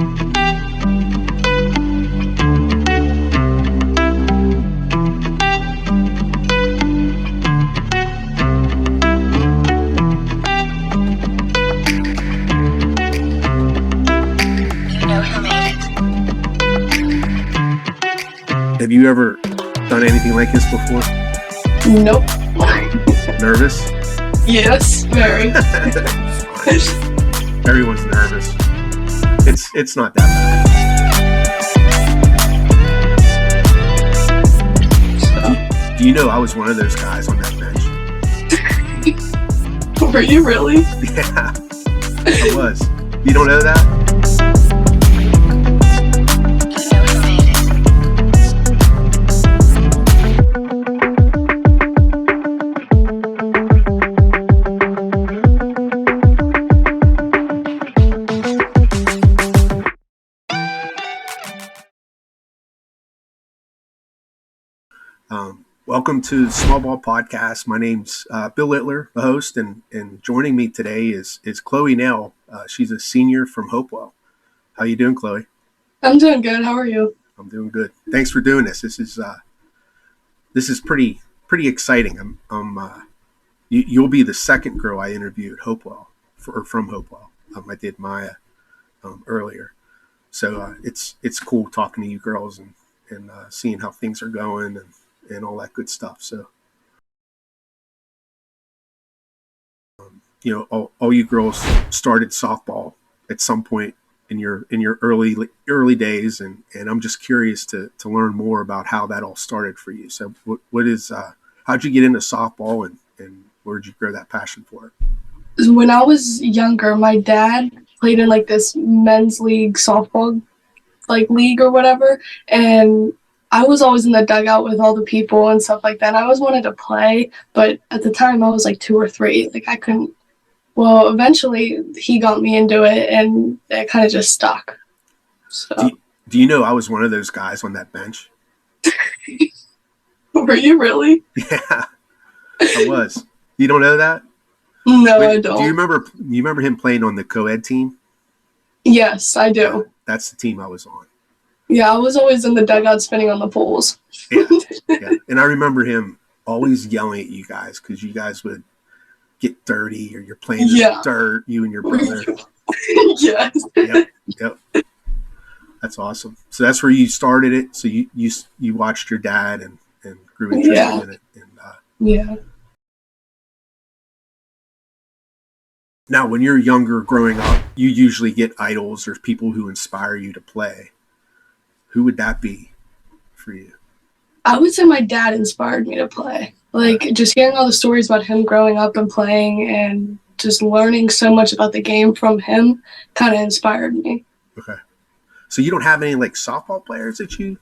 Have you ever done anything like this before? Nope. Nervous? Yes, very. Everyone's nervous. It's not that bad. Do you know I was one of those guys on that bench? Were you really? Yeah, I was. You don't know that? Welcome to the Small Ball Podcast. My name's Bill Littler, the host, and joining me today is Chloe Nale. She's a senior from Hopewell. How you doing, Chloe? I'm doing good. How are you? I'm doing good. Thanks for doing this. This is pretty exciting. You'll be the second girl I interviewed Hopewell from Hopewell. I did Maya earlier, so it's cool talking to you girls and seeing how things are going and all that good stuff. So, all you girls started softball at some point in your early days, and I'm just curious to learn more about how that all started for you. So, how'd you get into softball, and where did you grow that passion for it? When I was younger, my dad played in like this men's league softball, like league or whatever, and I was always in the dugout with all the people and stuff like that. I always wanted to play, but at the time I was like 2 or 3. Like I couldn't. Well, eventually he got me into it, and it kind of just stuck. So. Do you know I was one of those guys on that bench? Were you really? Yeah, I was. You don't know that? No, I don't. Do you remember him playing on the co-ed team? Yes, I do. Yeah, that's the team I was on. Yeah, I was always in the dugout spinning on the poles. Yeah. And I remember him always yelling at you guys because you guys would get dirty or you're playing in the dirt, you and your brother. Yes. Yep. That's awesome. So that's where you started it. So you watched your dad and grew interested in it. Yeah. Now, when you're younger, growing up, you usually get idols or people who inspire you to play. Who would that be for you? I would say my dad inspired me to play. Like, just hearing all the stories about him growing up and playing and just learning so much about the game from him kind of inspired me. Okay. So you don't have any, like, softball players that you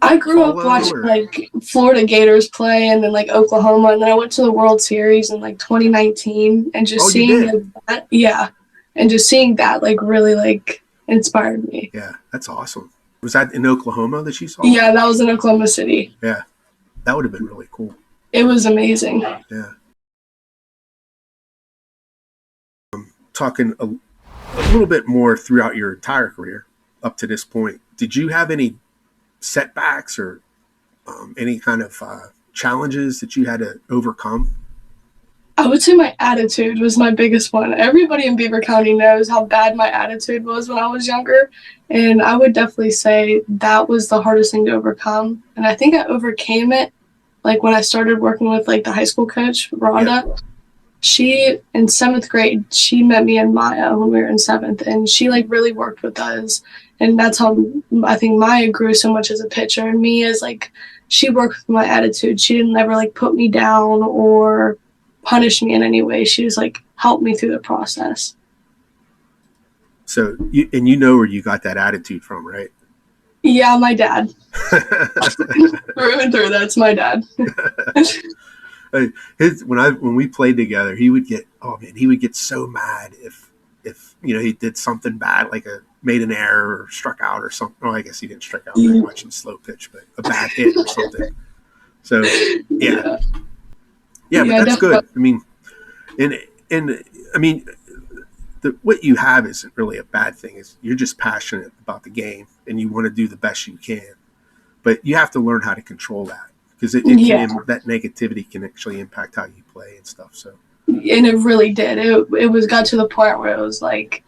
I grew up watching, like, Florida Gators play and then, like, Oklahoma. And then I went to the World Series in, like, 2019. And just seeing that, and just seeing that, like, really, like, inspired me. Yeah, that's awesome. Was that in Oklahoma that you saw? Yeah, that was in Oklahoma City. Yeah, that would have been really cool. It was amazing. Yeah. Talking a little bit more throughout your entire career up to this point, did you have any setbacks or any kind of challenges that you had to overcome? I would say my attitude was my biggest one. Everybody in Beaver County knows how bad my attitude was when I was younger, and I would definitely say that was the hardest thing to overcome. And I think I overcame it, like when I started working with like the high school coach, Rhonda. Yeah. She, in 7th grade, she met me in Maya when we were in 7th, and she like really worked with us. And that's how I think Maya grew so much as a pitcher. And me as like, she worked with my attitude. She didn't ever like put me down or punish me in any way. She was like, help me through the process. So, you know where you got that attitude from, right? Yeah, my dad. Through and through, that's my dad. When we played together, he would get so mad if he did something bad, like made an error or struck out or something. Well, I guess he didn't strike out very much in slow pitch, but a bad hit or something. So yeah, but that's good. I mean, and I mean, what you have isn't really a bad thing. Is you're just passionate about the game and you want to do the best you can, but you have to learn how to control that because that negativity can actually impact how you play and stuff. So, and it really did. It got to the point where it was like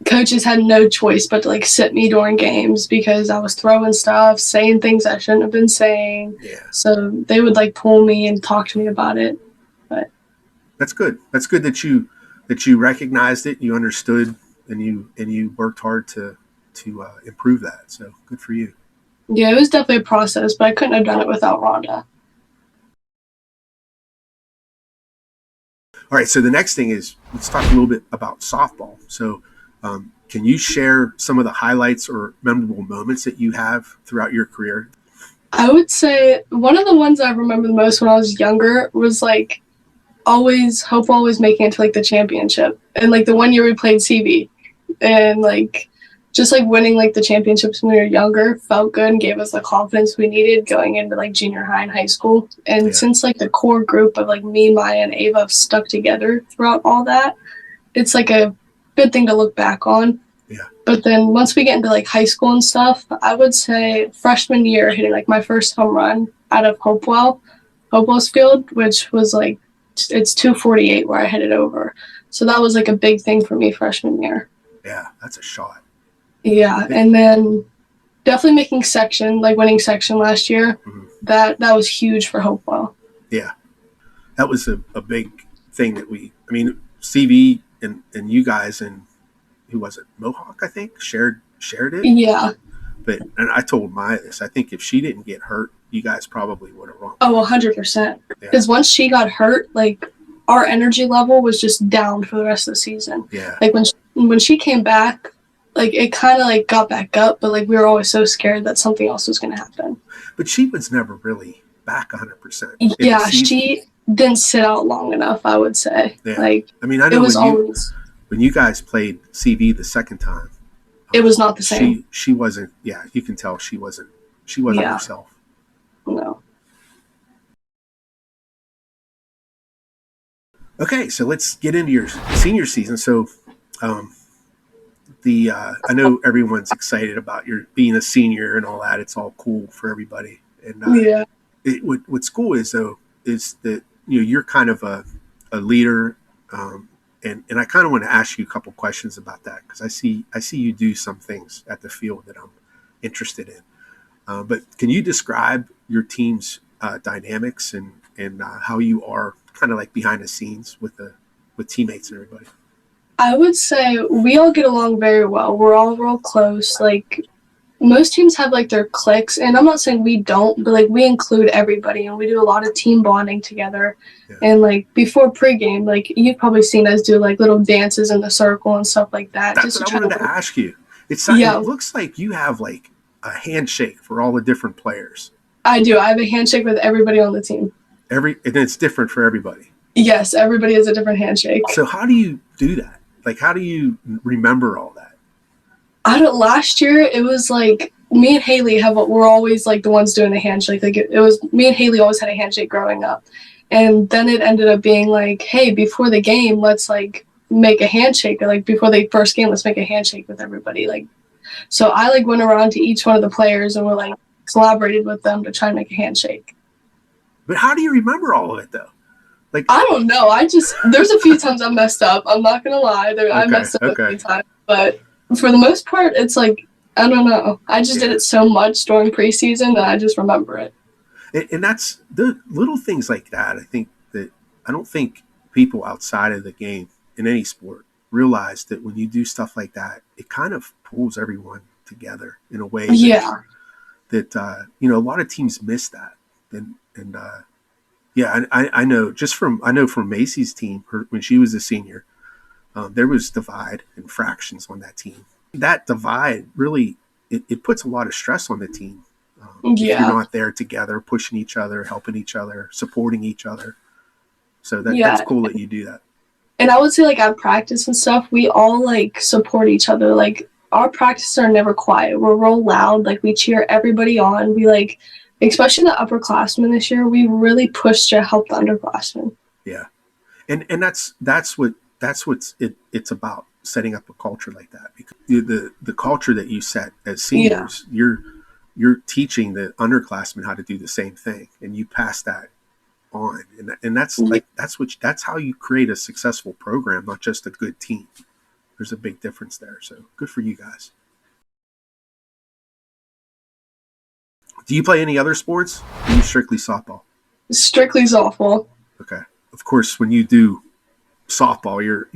coaches had no choice but to like sit me during games because I was throwing stuff, saying things I shouldn't have been saying. Yeah. So they would like pull me and talk to me about it. But that's good. That's good that you recognized it, you understood, and you worked hard to improve that. So good for you. Yeah, it was definitely a process, but I couldn't have done it without Rhonda. All right, so the next thing is let's talk a little bit about softball. So can you share some of the highlights or memorable moments that you have throughout your career? I would say one of the ones I remember the most when I was younger was like Hopewell always making it to like the championship. And like the one year we played CV and like just like winning like the championships when we were younger felt good and gave us the confidence we needed going into like junior high and high school. And since like the core group of like me, Maya, and Ava have stuck together throughout all that, it's like a good thing to look back on. Yeah. But then once we get into like high school and stuff, I would say freshman year hitting like my first home run out of Hopewell's field, which was like it's 248 where I hit it over. So that was like a big thing for me freshman year. Yeah, that's a shot. Yeah, and then definitely winning section last year. Mm-hmm. That was huge for Hopewell. Yeah, that was a big thing that CV and you guys and who was it? Mohawk, I think, shared it. Yeah. And I told Maya this. I think if she didn't get hurt, you guys probably would have won. Oh, 100%. Because once she got hurt, like our energy level was just down for the rest of the season. Yeah. Like when she came back, like it kind of like got back up, but like we were always so scared that something else was going to happen. But she was never really back 100%. Yeah, she didn't sit out long enough, I would say. Yeah. Like I know it was always when you guys played CV the second time, it was not the same. She wasn't. Yeah, you can tell she wasn't herself. No. Okay, so let's get into your senior season. So, I know everyone's excited about your being a senior and all that. It's all cool for everybody. And what's cool is that you're kind of a leader. And I kind of want to ask you a couple questions about that because I see you do some things at the field that I'm interested in. But can you describe your team's dynamics and how you are kind of like behind the scenes with teammates and everybody? I would say we all get along very well. We're all real close. Like most teams have like their cliques, and I'm not saying we don't, but like we include everybody and we do a lot of team bonding together. Yeah. And like before pregame, like you've probably seen us do like little dances in the circle and stuff like that. That's what I wanted to ask you. It looks like you have like a handshake for all the different players. I do. I have a handshake with everybody on the team. And it's different for everybody. Yes, everybody has a different handshake. So how do you do that? Like, how do you remember all that? Last year, it was like me and Haley we're always like the ones doing the handshake. Like it was me and Haley always had a handshake growing up. And then it ended up being like, hey, before the game, let's like make a handshake. Or like before the first game, let's make a handshake with everybody. Like, so I like went around to each one of the players and we're like collaborated with them to try and make a handshake. But how do you remember all of it though? Like I don't know. There's a few times I messed up. I'm not gonna lie. I messed up a few times, but for the most part, it's like I don't know. I just did it so much during preseason that I just remember it. And that's the little things like that. I don't think people outside of the game in any sport realize that when you do stuff like that, it kind of pulls everyone together in a way. That a lot of teams miss that. I know from Macy's team when she was a senior, there was divide and fractions on that team. That divide really it puts a lot of stress on the team. If you're not there together, pushing each other, helping each other, supporting each other. So that's cool that you do that. And I would say like at practice and stuff, we all like support each other. Like our practices are never quiet. We're real loud. Like we cheer everybody on. We like. Especially the upperclassmen this year, we really pushed to help the underclassmen. Yeah, and that's that's it's about, setting up a culture like that, because the culture that you set as seniors, you're teaching the underclassmen how to do the same thing, and you pass that on, and that's like that's how you create a successful program, not just a good team. There's a big difference there. So good for you guys. Do you play any other sports? Or are you strictly softball? Strictly softball. Okay. Of course, when you do softball, you're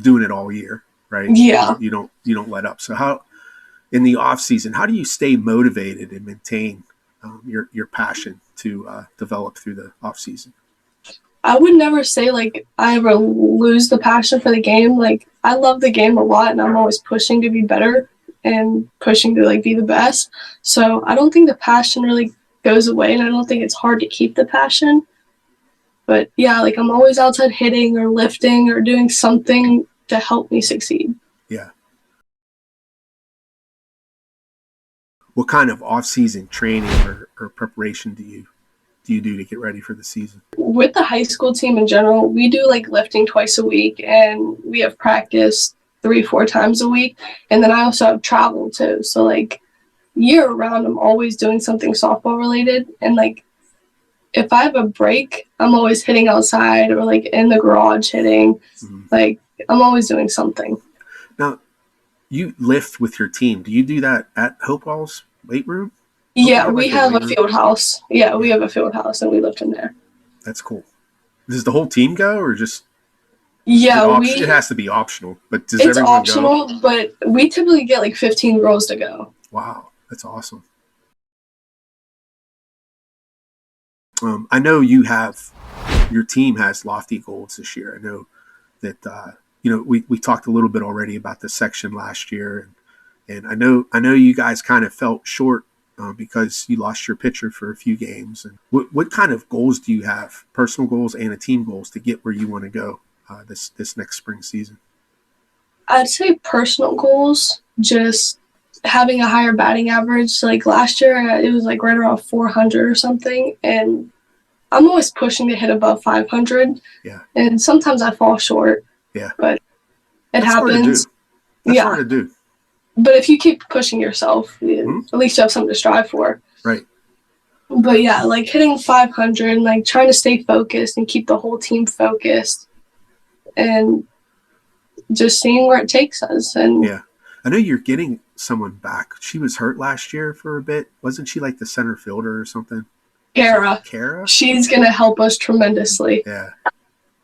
doing it all year, right? Yeah. You don't let up. So how, in the off season, how do you stay motivated and maintain your passion to develop through the off season? I would never say like I ever lose the passion for the game. Like, I love the game a lot, and I'm always pushing to be better and pushing to like be the best. So I don't think the passion really goes away, and I don't think it's hard to keep the passion. But yeah, like I'm always outside hitting or lifting or doing something to help me succeed. Yeah. What kind of off-season training or preparation do you do to get ready for the season? With the high school team in general, we do like lifting twice a week, and we have practice 3-4 times a week. And then I also have travel too. So like year round, I'm always doing something softball related. And like if I have a break, I'm always hitting outside or like in the garage hitting. Like I'm always doing something. Now, you lift with your team. Do you do that at Hopewell's weight room? Yeah, we have a field house. Yeah, we have a field house, and we lift in there. That's cool. Does the whole team go, or just? Yeah, it has to be optional, but does it's everyone optional, go? But we typically get like 15 girls to go. Wow, that's awesome. I know your team has lofty goals this year. I know that we talked a little bit already about the section last year, and I know you guys kind of felt short because you lost your pitcher for a few games. And what kind of goals do you have, personal goals and a team goals, to get where you want to go this next spring season? I'd say personal goals, just having a higher batting average. Like last year, it was like right around 400 or something, and I'm always pushing to hit above 500. Yeah. And sometimes I fall short. Yeah. But That's happens. That's hard to do. But if you keep pushing yourself, at least you have something to strive for. Right. But yeah, like hitting 500, like trying to stay focused and keep the whole team focused, and just seeing where it takes us. And yeah, I know you're getting someone back. She was hurt last year for a bit. Wasn't she like the center fielder or something? Kara? She's going to help us tremendously. Yeah.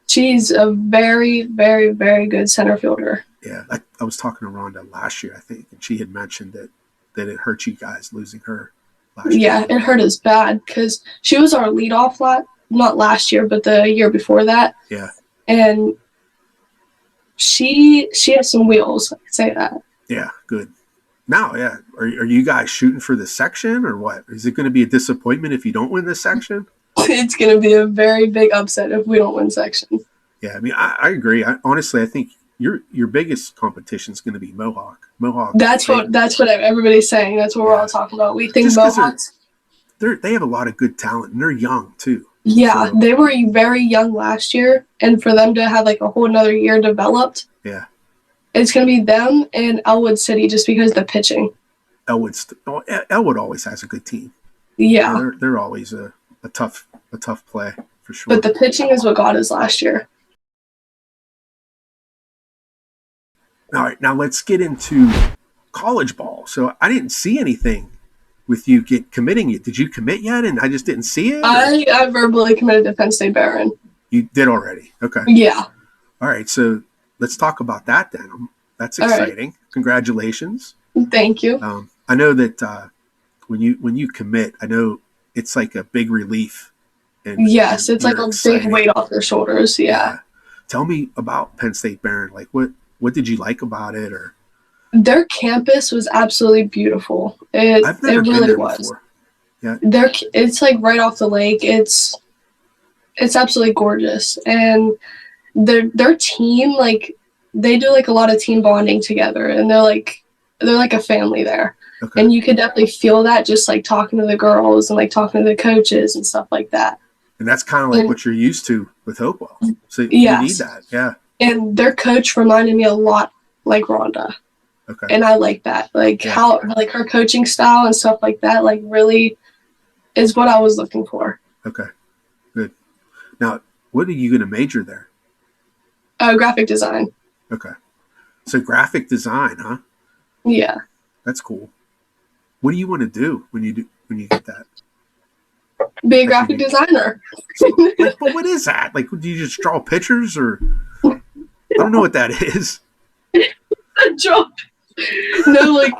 She's a very, very, very good center fielder. Yeah. I was talking to Rhonda last year, I think, and she had mentioned that it hurt you guys losing her last year. Yeah, it hurt us bad because she was our leadoff not last year, but the year before that. Yeah. And she has some wheels, I can say that. Yeah, good. Now, yeah. Are you guys shooting for the section, or what? Is it going to be a disappointment if you don't win this section? It's going to be a very big upset if we don't win section. Yeah, I mean, I agree. Honestly, I think your biggest competition is going to be Mohawk. That's what everybody's saying. That's what we're all talking about. We think Mohawks. They have a lot of good talent, and they're young too. Yeah, so they were very young last year, and for them to have like a whole another year developed. Yeah. It's going to be them and Elwood City just because of the pitching. Elwood always has a good team. Yeah. They're always a tough play for sure. But the pitching is what got us last year. All right, now let's get into college ball. So I didn't see anything with you committing it. Did you commit yet? And I just didn't see it? I verbally committed to Penn State Barron. You did already? Okay. Yeah. All right, so let's talk about that then. That's exciting. Right. Congratulations. Thank you. I know that when you commit, I know it's like a big relief. Yes, it's like a big weight off your shoulders. Yeah. Tell me about Penn State Barron. Like, what did you like about it? Or their campus was absolutely beautiful. I've never been there before. Yeah. It's like right off the lake. It's absolutely gorgeous, and their team, like, they do like a lot of team bonding together, and they're like a family there. Okay. And you could definitely feel that just like talking to the girls and like talking to the coaches and stuff like that. And that's kind of like what you're used to with Hopewell. So you need that. Yeah. And their coach reminded me a lot like Rhonda. Okay. And I like that. Like how like her coaching style and stuff like that, like really is what I was looking for. Okay. Good. Now, what are you going to major there? Graphic design. Okay. So graphic design, huh? Yeah. That's cool. What do you want to do when you get that? Be a graphic designer. But what is that? Like, do you just draw pictures, or I don't know what that is. No, like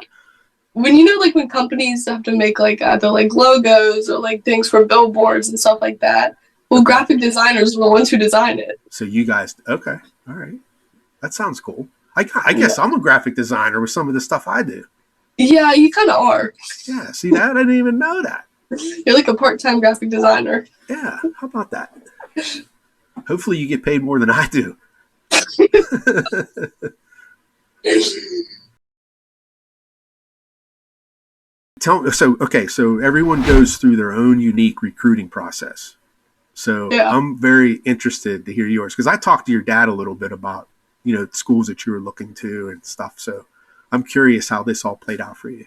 when companies have to make like either like logos or like things for billboards and stuff like that. Well, graphic designers are the ones who design it. So you guys, okay, all right, that sounds cool. I guess I'm a graphic designer with some of the stuff I do. Yeah, you kind of are. Yeah, see that? I didn't even know that. You're like a part-time graphic designer. Yeah, how about that? Hopefully you get paid more than I do. So everyone goes through their own unique recruiting process. So I'm very interested to hear yours, because I talked to your dad a little bit about, schools that you were looking to and stuff. So I'm curious how this all played out for you.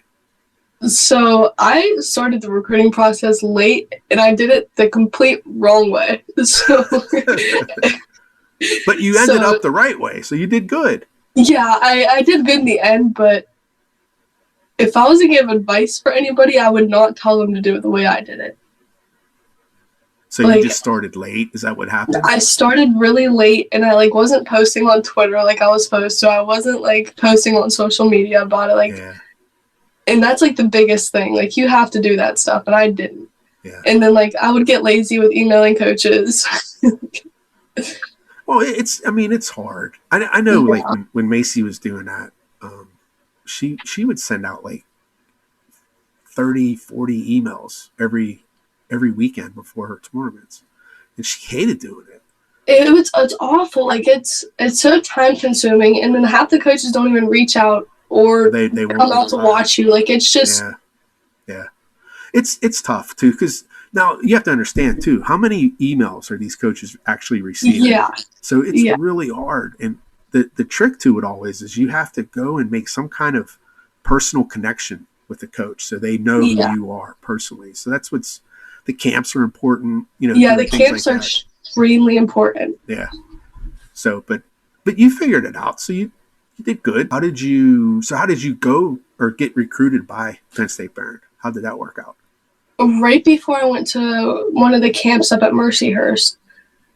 So I started the recruiting process late, and I did it the complete wrong way. So, but you ended up the right way, so you did good. Yeah, I did good in the end, but if I was to give advice for anybody, I would not tell them to do it the way I did it. So you just started late? Is that what happened? I started really late, and I wasn't posting on Twitter like I was supposed to. I wasn't posting on social media about it. And that's the biggest thing. You have to do that stuff, and I didn't. Yeah. And then I would get lazy with emailing coaches. Well, it's hard. I know when Macy was doing that, she would send out 30, 40 emails every weekend before her tournaments, and she hated doing it. It's awful. It's so time consuming, and then half the coaches don't even reach out or they come out to watch you. It's just it's tough too, because now you have to understand too how many emails are these coaches actually receiving. Yeah. So it's really hard, and the trick to it always is you have to go and make some kind of personal connection with the coach, so they know who you are personally. So that's the camps are important. The camps are extremely important. Yeah. So, but you figured it out. So you did good. How did you go or get recruited by Penn State Barron? How did that work out? Right before I went to one of the camps up at Mercyhurst,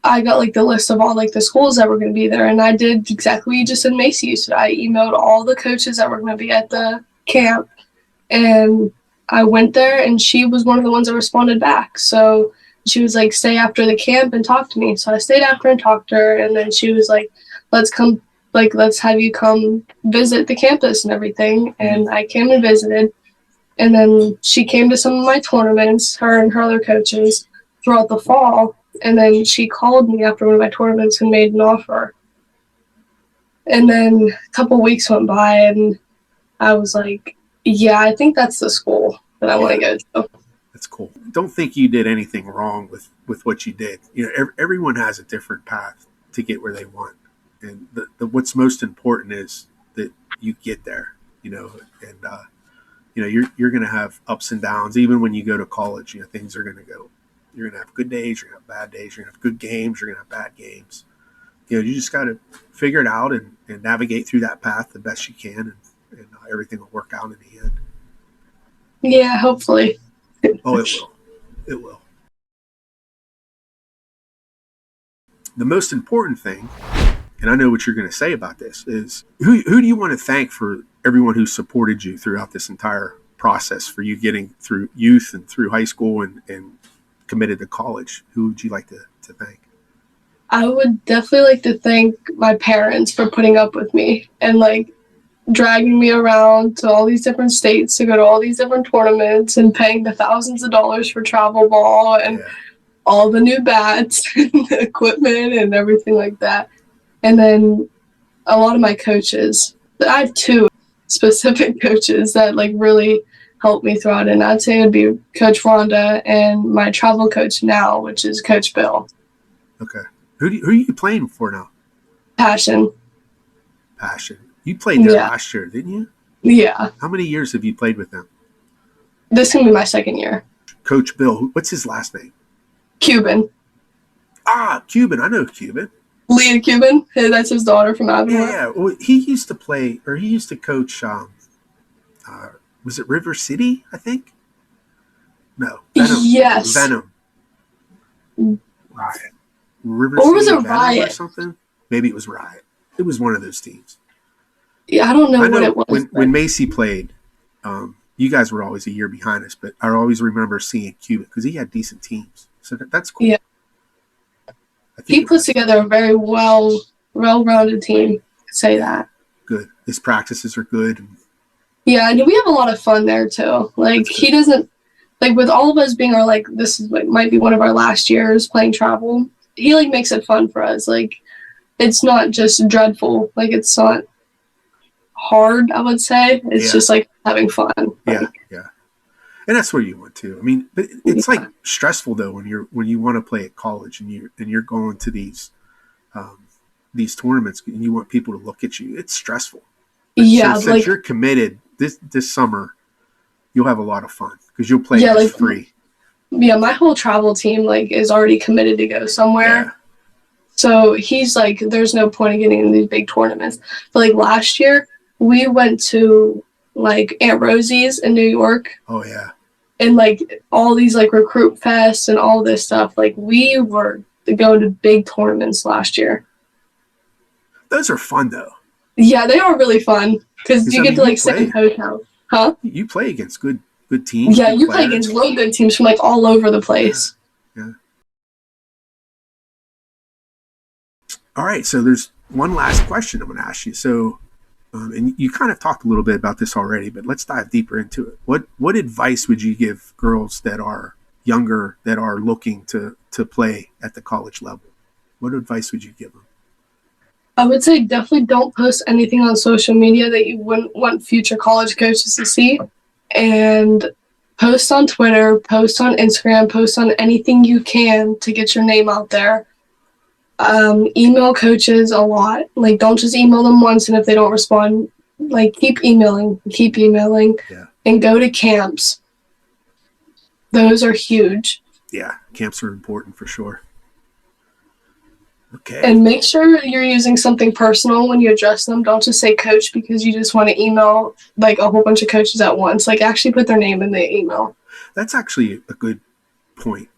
I got the list of all the schools that were going to be there, and I did exactly what you just said Macy used to. I emailed all the coaches that were going to be at the camp, and I went there, and she was one of the ones that responded back. So she was like, stay after the camp and talk to me. So I stayed after and talked to her, and then she was like, let's have you come visit the campus and everything. And I came and visited, and then she came to some of my tournaments, her and her other coaches, throughout the fall. And then she called me after one of my tournaments and made an offer. And then a couple weeks went by, and I was like, yeah, I think that's the school that I want to go to. That's cool. Don't think you did anything wrong with what you did. Everyone has a different path to get where they want. And what's most important is that you get there, and you're going to have ups and downs. Even when you go to college, things are going to go. You're going to have good days, you're going to have bad days, you're going to have good games, you're going to have bad games. You just got to figure it out and navigate through that path the best you can, and everything will work out in the end. Yeah, hopefully. Oh, it will. It will. The most important thing, and I know what you're going to say about this, is who do you want to thank for everyone who supported you throughout this entire process, for you getting through youth and through high school and committed to college? Who would you like to thank? I would definitely like to thank my parents for putting up with me and dragging me around to all these different states to go to all these different tournaments and paying the thousands of dollars for travel ball and all the new bats and the equipment and everything like that. And then a lot of my coaches. I have two specific coaches that really helped me throughout it. And I'd say it would be Coach Rhonda and my travel coach now, which is Coach Bill. Okay. Who are you playing for now? Passion. Passion. You played there last year, didn't you? Yeah. How many years have you played with them? This is going to be my second year. Coach Bill, what's his last name? Cuban. Cuban. I know Cuban. Leah Cuban. That's his daughter from Avonlea. Yeah. Well, he used to play, or he used to coach, was it River City, I think? No. Venom. Yes. Venom. Riot. River or City was it Venom Riot? Or something? Maybe it was Riot. It was one of those teams. Yeah, I don't know what it was. When Macy played, you guys were always a year behind us, but I always remember seeing Cuban because he had decent teams. So that's cool. Yeah. He puts together a very well-rounded team. I'd say that. Good. His practices are good. Yeah, and we have a lot of fun there too. Like he doesn't with all of us being this is might be one of our last years playing travel. He makes it fun for us. It's not just dreadful. It's not hard, I would say. It's just having fun. Yeah. And that's where you want to. I mean, but it's stressful though when you want to play at college and you're going to these tournaments and you want people to look at you. It's stressful. Yeah, so if you're committed this summer, you'll have a lot of fun because you'll play for free. Yeah, my whole travel team is already committed to go somewhere. Yeah. So he's there's no point in getting in these big tournaments. But last year we went to Aunt Rosie's in New York. Oh yeah. And all these recruit fests and all this stuff. We were going to big tournaments last year. Those are fun though. Yeah, they are really fun because you get to sit in hotels. Huh? You play against good teams. Yeah, you play against real good teams from all over the place. Yeah. All right, so there's one last question I'm going to ask you. So, and you kind of talked a little bit about this already, but let's dive deeper into it. What advice would you give girls that are younger that are looking to play at the college level? What advice would you give them? I would say definitely don't post anything on social media that you wouldn't want future college coaches to see. And post on Twitter, post on Instagram, post on anything you can to get your name out there. Email coaches a lot. Don't just email them once and if they don't respond, keep emailing, and go to camps. Those are huge. Yeah, camps are important for sure. Okay. And make sure you're using something personal when you address them. Don't just say coach because you just want to email a whole bunch of coaches at once. Actually put their name in the email. That's actually a good point.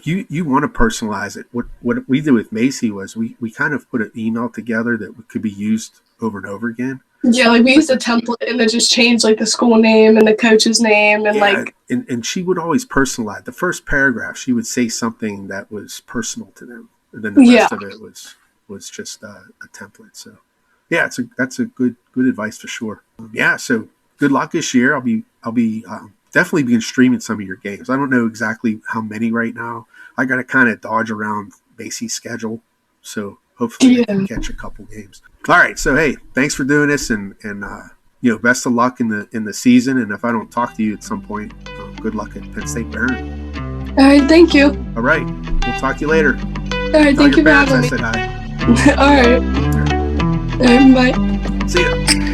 You want to personalize it. What we did with Macy was we kind of put an email together that could be used over and over again. Yeah, we used a template and then just changed the school name and the coach's name and and she would always personalize. The first paragraph, she would say something that was personal to them. And then the rest of it was just a template. So, yeah, that's a good advice for sure. So good luck this year. I'll be definitely be streaming some of your games. I don't know exactly how many right now. I got to kind of dodge around Macy's schedule, so hopefully I can catch a couple games. All right, so hey, thanks for doing this, and best of luck in the season. And if I don't talk to you at some point, good luck at Penn State Barron. All right, thank you. All right, we'll talk to you later. All right, thank you for having me. I said hi. All right. All right, bye. See ya.